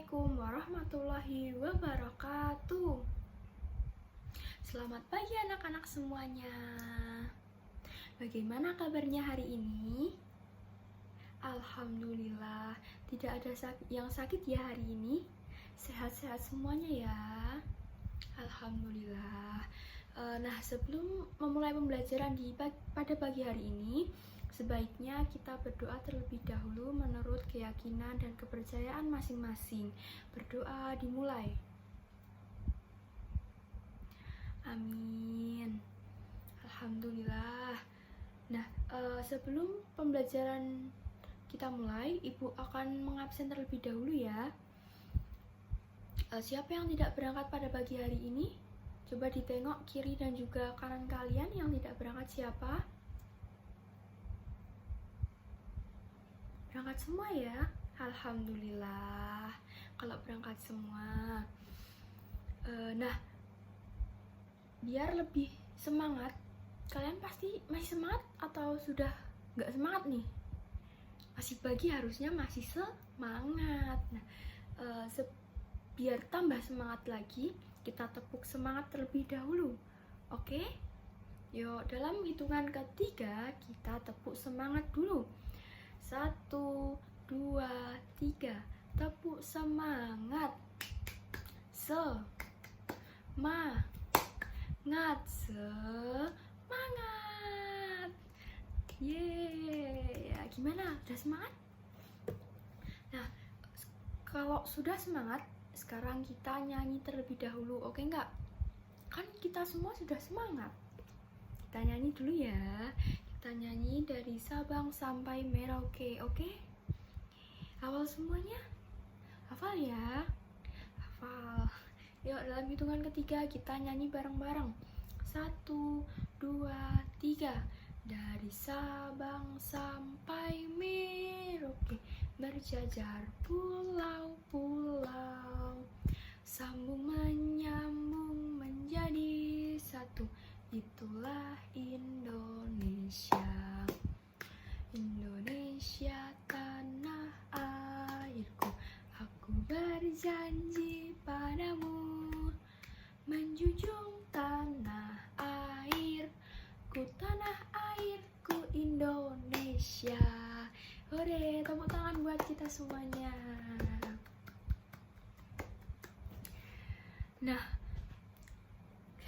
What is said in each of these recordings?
Assalamualaikum warahmatullahi wabarakatuh. Selamat pagi anak-anak semuanya. Bagaimana kabarnya hari ini? Alhamdulillah, tidak ada yang sakit ya hari ini. Sehat-sehat semuanya ya. Alhamdulillah. Nah, sebelum memulai pembelajaran pada pagi hari ini, sebaiknya kita berdoa terlebih dahulu menurut keyakinan dan kepercayaan masing-masing. Berdoa dimulai. Amin. Alhamdulillah. Nah, sebelum pembelajaran kita mulai, Ibu akan mengabsen terlebih dahulu ya. Siapa yang tidak berangkat pada pagi hari ini? Coba ditengok kiri dan juga kanan kalian. Yang tidak berangkat siapa? Berangkat semua ya? Alhamdulillah kalau berangkat semua. Nah, biar lebih semangat, kalian pasti masih semangat atau sudah nggak semangat nih? Masih pagi harusnya masih semangat. Nah, biar tambah semangat lagi, kita tepuk semangat terlebih dahulu. Oke? Yuk, dalam hitungan ketiga kita tepuk semangat dulu. 1, 2, 3. Tepuk semangat. Semangat. Semangat. Yeay. Ya, gimana? Udah semangat? Nah, kalau sudah semangat, sekarang kita nyanyi terlebih dahulu, oke nggak? Kan kita semua sudah semangat. Kita nyanyi dulu ya. Kita nyanyi dari Sabang sampai Merauke, oke? Hafal semuanya? Hafal ya? Hafal. Yuk, dalam hitungan ketiga kita nyanyi bareng-bareng. 1, 2, 3. Dari Sabang sampai Merauke, berjajar pulau-pulau, sambung menyambung menjadi satu. Itulah Indonesia. Indonesia tanah airku, aku berjanji padamu menjunjung tanah airku, tanah airku Indonesia. Hore, tepuk tangan buat kita semuanya. Nah,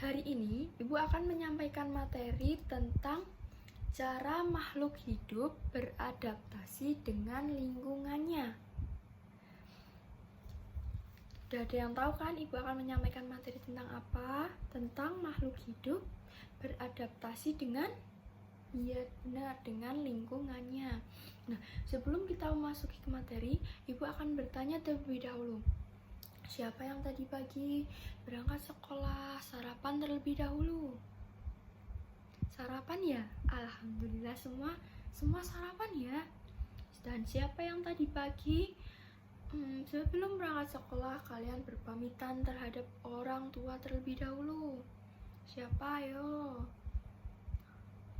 hari ini Ibu akan menyampaikan materi tentang cara makhluk hidup beradaptasi dengan lingkungannya. Udah ada yang tahu kan Ibu akan menyampaikan materi tentang apa? Tentang makhluk hidup beradaptasi dengan, iya benar, dengan lingkungannya. Nah, sebelum kita memasuki ke materi, Ibu akan bertanya terlebih dahulu. Siapa yang tadi pagi berangkat sekolah sarapan terlebih dahulu? Sarapan ya? Alhamdulillah semua sarapan ya. Dan siapa yang tadi pagi sebelum berangkat sekolah kalian berpamitan terhadap orang tua terlebih dahulu? Siapa ayo?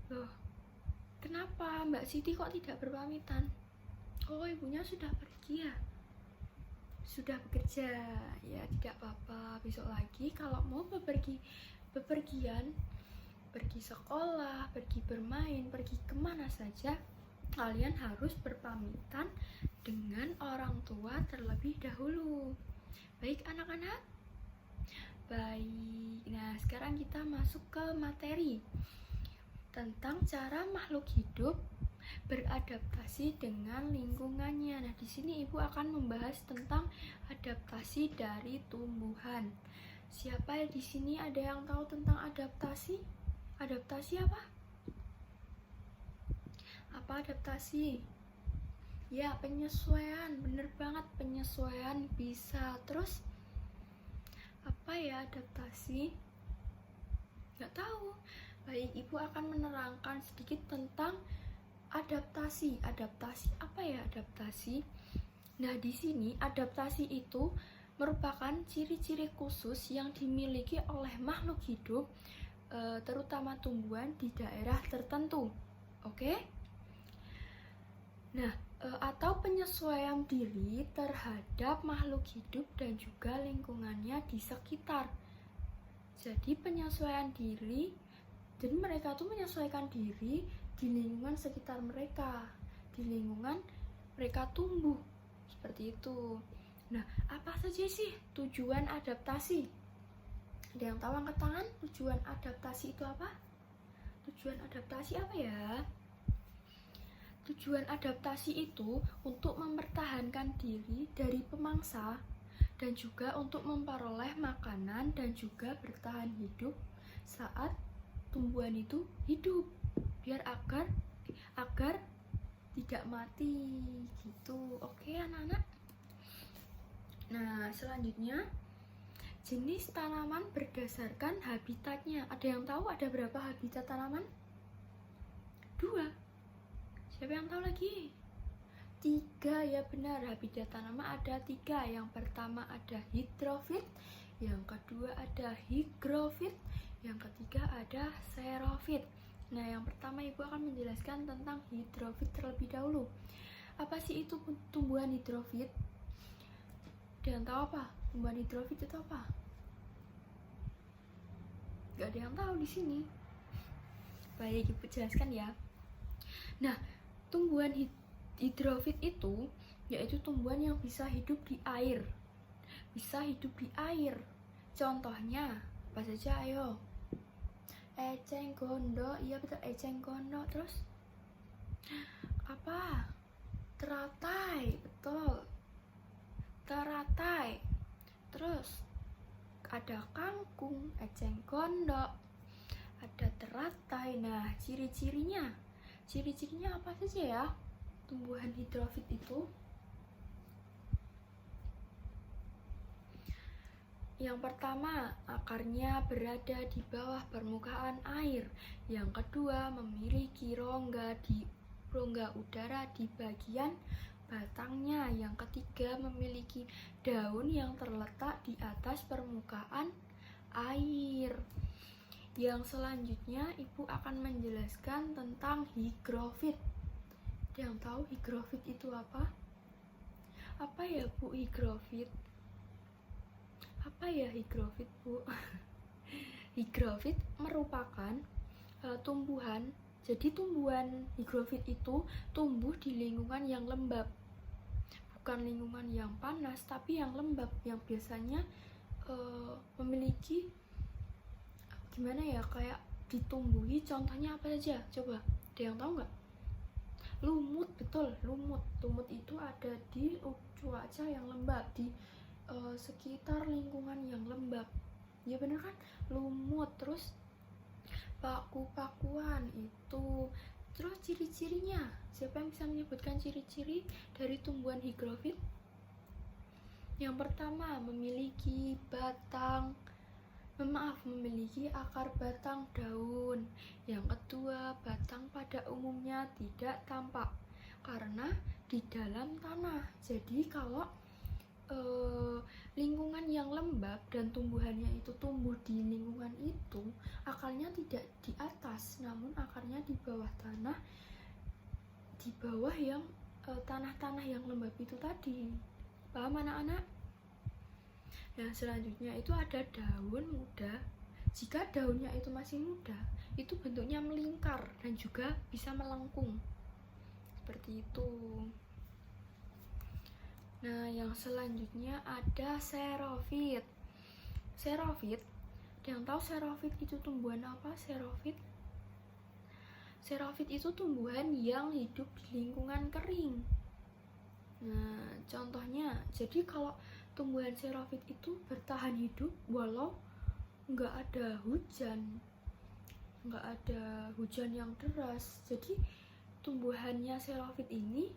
Loh, kenapa Mbak Siti kok tidak berpamitan? Oh, ibunya sudah pergi ya? Sudah bekerja. Ya, tidak apa-apa. Besok lagi kalau mau bepergian, pergi sekolah, pergi bermain, pergi kemana saja, kalian harus berpamitan dengan orang tua terlebih dahulu. Baik anak-anak? Baik. Nah, sekarang kita masuk ke materi tentang cara makhluk hidup beradaptasi dengan lingkungannya. Nah, di sini Ibu akan membahas tentang adaptasi dari tumbuhan. Siapa di sini ada yang tahu tentang adaptasi? Adaptasi apa? Apa adaptasi? Ya, penyesuaian. Bener banget, penyesuaian bisa. Terus apa ya adaptasi? Nggak tahu. Baik, Ibu akan menerangkan sedikit tentang adaptasi. Adaptasi apa ya adaptasi? Nah, di sini adaptasi itu merupakan ciri-ciri khusus yang dimiliki oleh makhluk hidup, terutama tumbuhan di daerah tertentu. Oke? Nah, atau penyesuaian diri terhadap makhluk hidup dan juga lingkungannya di sekitar. Jadi penyesuaian diri, jadi mereka tuh menyesuaikan diri di lingkungan sekitar mereka, di lingkungan mereka tumbuh, seperti itu. Nah, apa saja sih tujuan adaptasi? Ada yang tahu angkat tangan? Tujuan adaptasi itu apa? Tujuan adaptasi apa ya? Tujuan adaptasi itu untuk mempertahankan diri dari pemangsa dan juga untuk memperoleh makanan dan juga bertahan hidup saat tumbuhan itu hidup, biar agar tidak mati gitu. Oke anak-anak. Nah, selanjutnya jenis tanaman berdasarkan habitatnya. Ada yang tahu ada berapa habitat tanaman? 2. Siapa yang tahu lagi? 3, ya benar, habitat tanaman ada 3. Yang pertama ada hidrofit, yang kedua ada higrofit, yang ketiga ada xerofit. Nah, yang pertama Ibu akan menjelaskan tentang hidrofit terlebih dahulu. Apa sih itu tumbuhan hidrofit? Ada yang tahu apa? Tumbuhan hidrofit itu apa? Gak ada yang tahu di sini. Baik, Ibu jelaskan ya. Nah, tumbuhan hidrofit itu yaitu tumbuhan yang bisa hidup di air. Bisa hidup di air. Contohnya apa saja? Ayo. Eceng gondok, iya betul, eceng gondok. Terus apa? Teratai, betul. Teratai. Terus ada kangkung, eceng gondok, ada teratai. Nah, ciri-cirinya apa saja ya tumbuhan hidrofit itu? Yang pertama, akarnya berada di bawah permukaan air. Yang kedua, memiliki rongga udara di bagian batangnya. Yang ketiga, memiliki daun yang terletak di atas permukaan air. Yang selanjutnya Ibu akan menjelaskan tentang higrofit. Yang tahu higrofit itu apa? Apa ya Bu higrofit? Apa ya higrofit Bu? Higrofit merupakan tumbuhan. Jadi tumbuhan higrofit itu tumbuh di lingkungan yang lembab. Bukan lingkungan yang panas, tapi yang lembab, yang biasanya memiliki gimana ya, kayak ditumbuhi. Contohnya apa saja? Coba, ada yang tahu nggak? Lumut, betul, lumut. Lumut itu ada di cuaca yang lembab, di sekitar lingkungan yang lembab. Ya bener kan? Lumut. Terus paku-pakuan itu. Terus ciri-cirinya, siapa yang bisa menyebutkan ciri-ciri dari tumbuhan higrofit? Yang pertama, memiliki akar batang daun. Yang kedua, batang pada umumnya tidak tampak karena di dalam tanah. Jadi kalau lingkungan yang lembab dan tumbuhannya itu tumbuh di lingkungan itu, akarnya tidak di atas, namun akarnya di bawah tanah, di bawah yang tanah-tanah yang lembab itu tadi. Paham anak-anak? Nah, selanjutnya itu ada daun muda. Jika daunnya itu masih muda, itu bentuknya melingkar dan juga bisa melengkung. Seperti itu. Nah, yang selanjutnya ada xerofit. Xerofit, yang tahu xerofit itu tumbuhan apa? Xerofit itu tumbuhan yang hidup di lingkungan kering. Nah, contohnya, jadi kalau tumbuhan xerofit itu bertahan hidup walau nggak ada hujan yang deras. Jadi tumbuhannya xerofit ini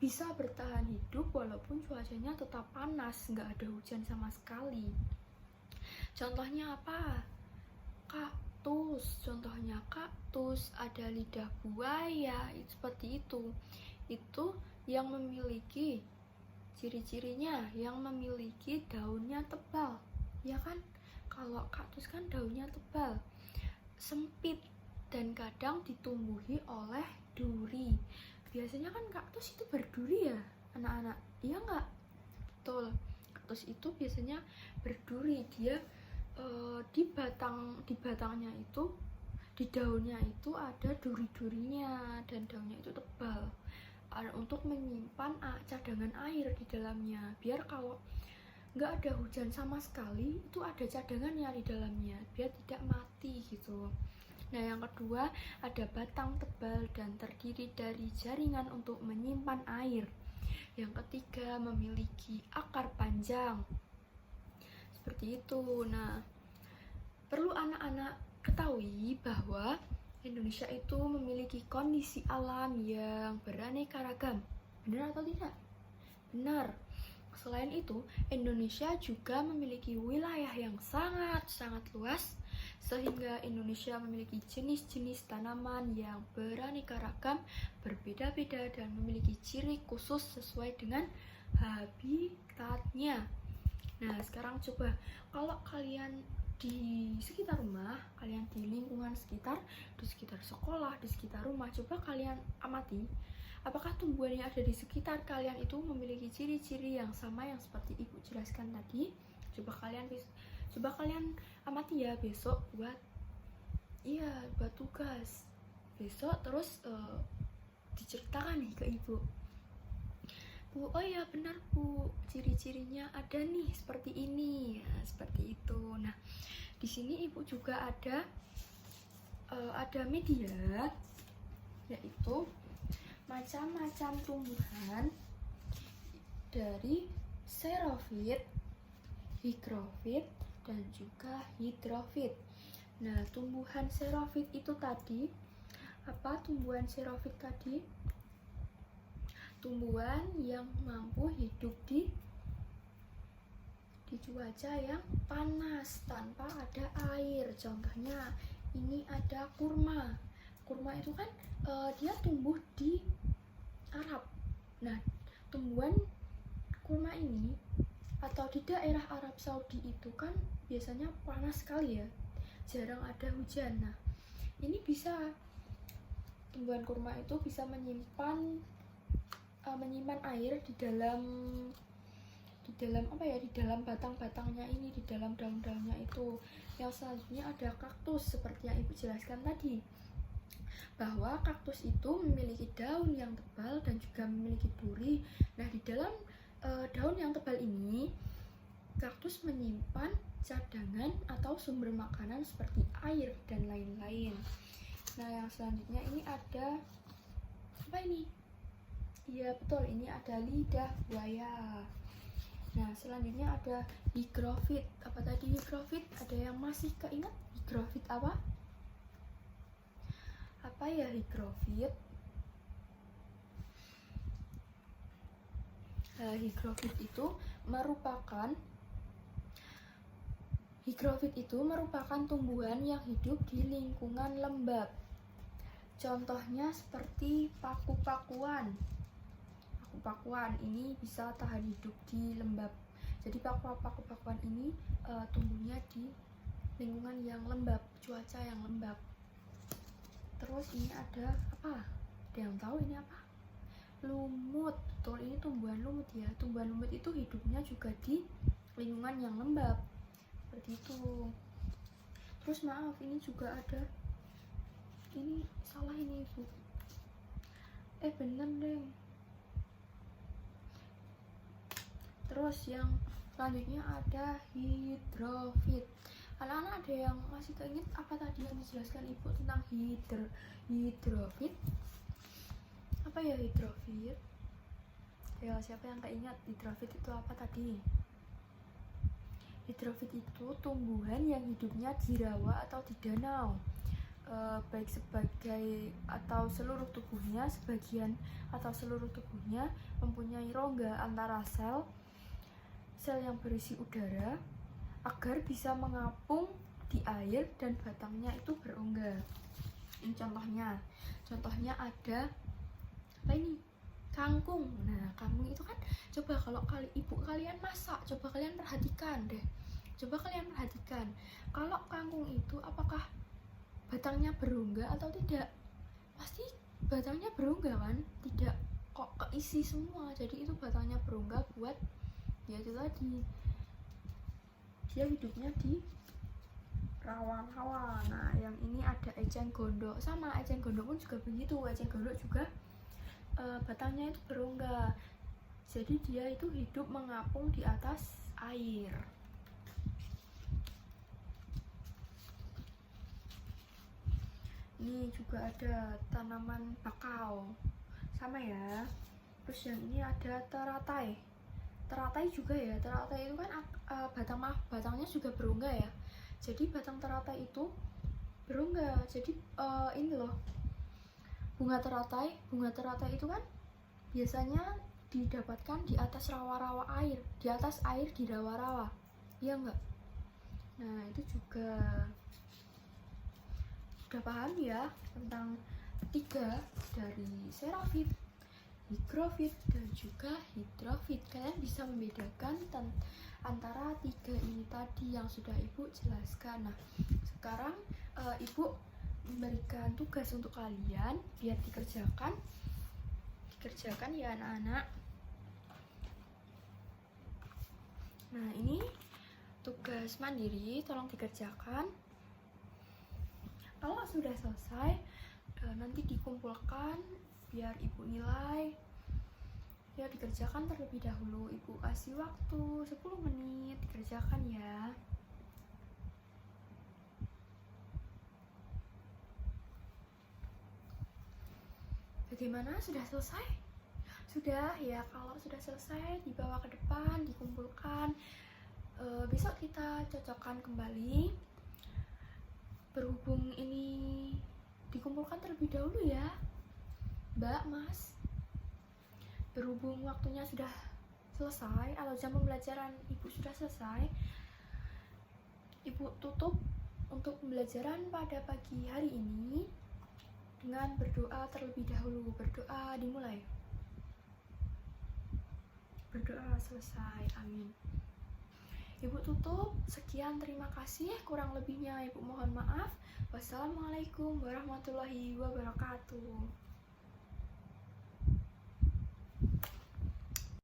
bisa bertahan hidup walaupun cuacanya tetap panas, nggak ada hujan sama sekali. Contohnya apa? Contohnya kaktus, ada lidah buaya, seperti itu. Itu yang memiliki ciri-cirinya, yang memiliki daunnya tebal, ya kan? Kalau kaktus kan daunnya tebal, sempit, dan kadang ditumbuhi oleh duri. biasanya kan kaktus itu berduri ya anak-anak, iya nggak? Betul, kaktus itu biasanya berduri. Dia di batangnya itu, di daunnya itu ada duri-durinya, dan daunnya itu tebal untuk menyimpan cadangan air di dalamnya, biar kalau nggak ada hujan sama sekali itu ada cadangannya di dalamnya, biar tidak mati gitu. Nah, yang kedua, ada batang tebal dan terdiri dari jaringan untuk menyimpan air. Yang ketiga, memiliki akar panjang. Seperti itu. Nah, perlu anak-anak ketahui bahwa Indonesia itu memiliki kondisi alam yang beraneka ragam. Benar atau tidak? Benar. Selain itu, Indonesia juga memiliki wilayah yang sangat-sangat luas, sehingga Indonesia memiliki jenis-jenis tanaman yang beraneka ragam, berbeda-beda, dan memiliki ciri khusus sesuai dengan habitatnya. Nah, sekarang coba kalau kalian di sekitar rumah, kalian di lingkungan sekitar, di sekitar sekolah, di sekitar rumah, coba kalian amati, apakah tumbuhan yang ada di sekitar kalian itu memiliki ciri-ciri yang sama yang seperti ibu jelaskan tadi? Coba kalian amati ya besok buat tugas besok, terus diceritakan nih ke ibu. Bu, oh ya benar Bu, ciri-cirinya ada nih seperti ini, ya, seperti itu. Nah, di sini ibu juga ada media, yaitu macam-macam tumbuhan dari xerofit, higrofit, dan juga hidrofit. Nah, tumbuhan xerofit itu tadi apa? Tumbuhan xerofit tadi tumbuhan yang mampu hidup di cuaca yang panas tanpa ada air. Contohnya ini ada kurma. Kurma itu kan dia tumbuh di Arab. Nah, tumbuhan kurma ini atau di daerah Arab Saudi itu kan biasanya panas sekali ya, jarang ada hujan. Nah, ini bisa, tumbuhan kurma itu bisa menyimpan air di dalam di dalam batang-batangnya ini, di dalam daun-daunnya itu. Yang selanjutnya ada kaktus, seperti yang ibu jelaskan tadi, bahwa kaktus itu memiliki daun yang tebal dan juga memiliki duri. Nah, di dalam daun yang tebal ini kaktus menyimpan cadangan atau sumber makanan seperti air dan lain-lain. Nah, yang selanjutnya ini ada apa ini? Iya betul, ini ada lidah buaya. Nah, selanjutnya ada higrofit. Apa tadi higrofit? Ada yang masih keinget higrofit apa? Apa ya higrofit? Higrofit itu merupakan tumbuhan yang hidup di lingkungan lembab. Contohnya seperti paku-pakuan. Paku-pakuan ini bisa tahan hidup di lembab. Jadi paku-pakuan ini tumbuhnya di lingkungan yang lembab, cuaca yang lembab. Terus ini ada apa? Ada yang tahu ini apa? Lumut. Betul, ini tumbuhan lumut ya. Tumbuhan lumut itu hidupnya juga di lingkungan yang lembab. Seperti itu. Terus maaf, ini juga ada, ini salah ini ibu. Bener deh. Terus yang selanjutnya ada hidrofit. Anak-anak ada yang masih keinget apa tadi yang dijelaskan ibu tentang hidrofit? Apa ya hidrofit? Ya, siapa yang keinget hidrofit itu apa tadi? Hidrofit itu tumbuhan yang hidupnya di rawa atau di danau, baik sebagai atau seluruh tubuhnya, sebagian atau seluruh tubuhnya mempunyai rongga antara sel yang berisi udara agar bisa mengapung di air dan batangnya itu berongga. Ini contohnya ada apa ini? Kangkung. Nah, kangkung itu kan, coba kalau ibu kalian masak, coba kalian perhatikan deh. Kalau kangkung itu apakah batangnya berongga atau tidak? Pasti batangnya berongga kan, tidak kok keisi semua, jadi itu batangnya berongga buat ya itu tadi dia hidupnya di rawa-rawa. Nah yang ini ada eceng gondok, sama eceng gondok pun juga begitu. Eceng gondok juga batangnya itu berongga, jadi dia itu hidup mengapung di atas air. Ini juga ada tanaman bakau, sama ya. Terus yang ini ada teratai. Teratai juga ya, teratai itu kan batangnya juga berongga ya. Jadi batang teratai itu berongga. Jadi ini loh, bunga teratai itu kan biasanya didapatkan di atas rawa-rawa air, di atas air di rawa-rawa, iya enggak? Nah itu juga udah paham ya tentang 3 dari xerophyte, hygrofit, dan juga hidrofit. Kalian bisa membedakan antara 3 ini tadi yang sudah ibu jelaskan. Nah sekarang ibu memberikan tugas untuk kalian biar dikerjakan ya anak-anak. Nah ini tugas mandiri, tolong dikerjakan. Kalau sudah selesai nanti dikumpulkan biar ibu nilai. Ya dikerjakan terlebih dahulu, ibu kasih waktu 10 menit dikerjakan ya. Bagaimana, sudah selesai? Sudah ya, kalau sudah selesai dibawa ke depan, dikumpulkan. Besok kita cocokkan kembali. Berhubung ini dikumpulkan terlebih dahulu ya Mbak, Mas. Berhubung waktunya sudah selesai atau jam pembelajaran ibu sudah selesai, ibu tutup untuk pembelajaran pada pagi hari ini dengan berdoa terlebih dahulu. Berdoa dimulai. Berdoa selesai, amin. Ibu tutup, sekian, terima kasih. Kurang lebihnya ibu mohon maaf. Wassalamualaikum warahmatullahi wabarakatuh.